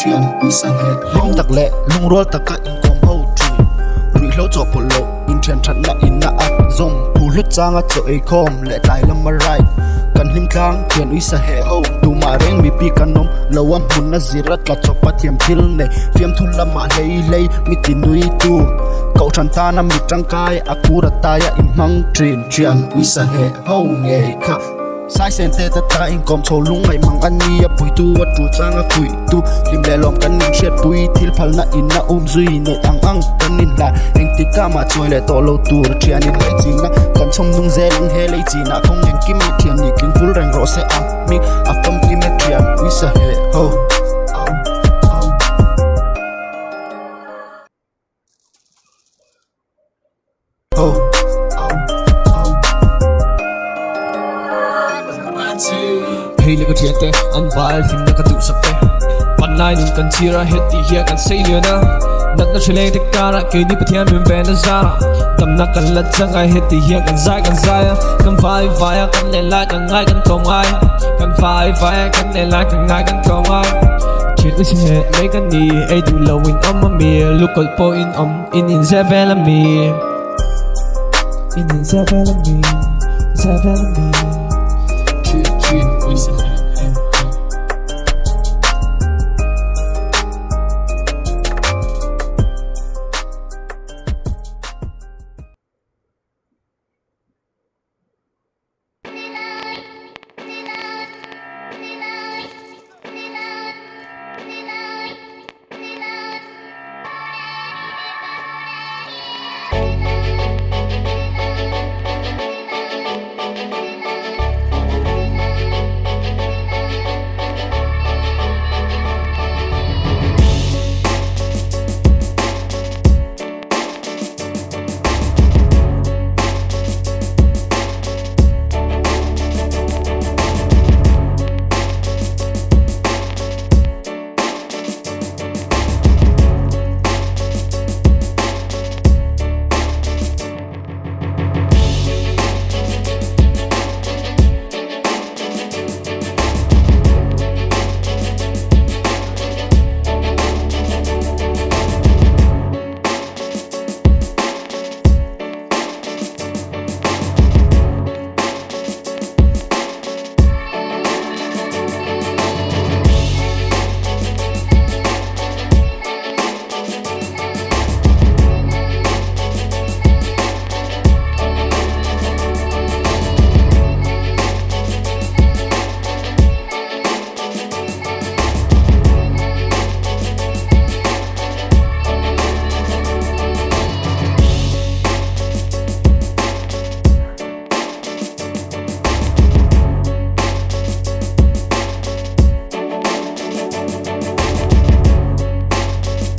chuyện quy sang hết lung tắc lệ lung roll tắc cả in com hậu trì rủi lâu cho polo in chen chặt na in na áp zong pu lút chang cho ai com lệ tai lam mà right kan him klang chuyện uy sa he ho tu ma reng mi pi kan nom lawam hun na zirat la chop pathiam thil ne fiam thun la ma lei mi tin nui tu cậu chan ta na mi trăng kai akura ta ya in mang trin chuyện uy sa he ho nge kha sai sen te ta ta in kom cho lung mai mang anni ya pui tu wa tu chang a pui tu lim le lom kan ning shet pui thil phal na in na zui ne ang kan in la eng ti ka ma choi le to lo tu chian in le chi na kan chom nung ze lung he le chi na khong eng kim mi thian ni king full reng ro se a mi a pam ki me thian wi sa he ho hey le ka thiate an vai thim na ka tu sape pan nai nun kan chira heti hia kan sei liana nat na chile te kara ke ni pathian bim ben zara tam na kan la changa heti hia kan zai kan vai kan le la kan ngai kan tong ai kan vai kan le la kan ngai kan tong ai chit is he make kan ni ai du lowing on me look at po in zavela me in zavela me chit we say